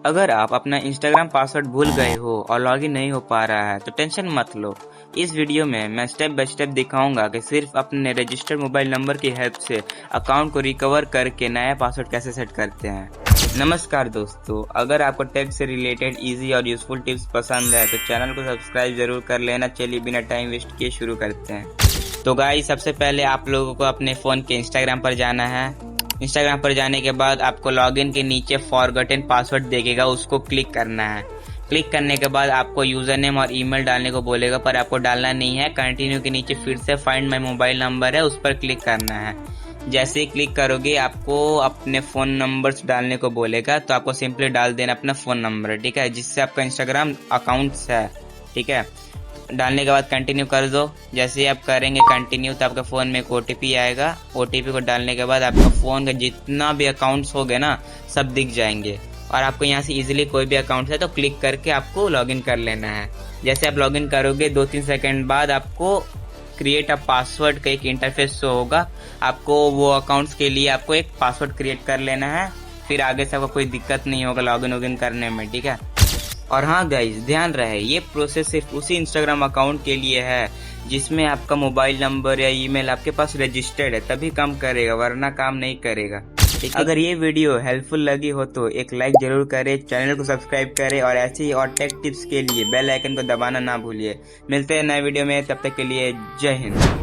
अगर आप अपना इंस्टाग्राम पासवर्ड भूल गए हो और लॉगिन नहीं हो पा रहा है तो टेंशन मत लो। इस वीडियो में मैं स्टेप बाय स्टेप दिखाऊंगा कि सिर्फ अपने रजिस्टर्ड मोबाइल नंबर की हेल्प से अकाउंट को रिकवर करके नया पासवर्ड कैसे सेट करते हैं। नमस्कार दोस्तों, अगर आपको टेक से रिलेटेड इजी और यूजफुल टिप्स पसंद है तो चैनल को सब्सक्राइब जरूर कर लेना। चलिए बिना टाइम वेस्ट किए शुरू करते हैं। तो गाइस, सबसे पहले आप लोगों को अपने फ़ोन के इंस्टाग्राम पर जाना है। इंस्टाग्राम पर जाने के बाद आपको लॉगिन के नीचे फॉरगॉटन पासवर्ड देखेगा, उसको क्लिक करना है। क्लिक करने के बाद आपको यूजर नेम और ईमेल डालने को बोलेगा, पर आपको डालना नहीं है। कंटिन्यू के नीचे फिर से फाइंड माय मोबाइल नंबर है, उस पर क्लिक करना है। जैसे ही क्लिक करोगे आपको अपने फ़ोन नंबर्स डालने को बोलेगा, तो आपको सिंपली डाल देना अपना फ़ोन नंबर, ठीक है, जिससे आपका इंस्टाग्राम अकाउंट्स है, ठीक है। डालने के बाद कंटिन्यू कर दो। जैसे ही आप करेंगे कंटिन्यू तो आपके फ़ोन में एक OTP आएगा। OTP को डालने के बाद आपका फ़ोन का जितना भी अकाउंट्स हो गए ना, सब दिख जाएंगे और आपको यहाँ से इजीली कोई भी अकाउंट है तो क्लिक करके आपको लॉगिन कर लेना है। जैसे आप लॉगिन करोगे 2-3 सेकंड बाद आपको क्रिएट अ पासवर्ड का एक इंटरफेस शो होगा। आपको वो अकाउंट्स के लिए आपको एक पासवर्ड क्रिएट कर लेना है, फिर आगे से आपको कोई दिक्कत नहीं होगा लॉगिन करने में, ठीक है। और हाँ गाइज, ध्यान रहे ये प्रोसेस सिर्फ उसी इंस्टाग्राम अकाउंट के लिए है जिसमें आपका मोबाइल नंबर या ईमेल आपके पास रजिस्टर्ड है, तभी काम करेगा, वरना काम नहीं करेगा, ठीक है। अगर ये वीडियो हेल्पफुल लगी हो तो एक लाइक जरूर करें, चैनल को सब्सक्राइब करें और ऐसे ही और टेक टिप्स के लिए बेल आइकन को दबाना ना भूलिए। मिलते हैं नए वीडियो में, तब तक के लिए जय हिंद।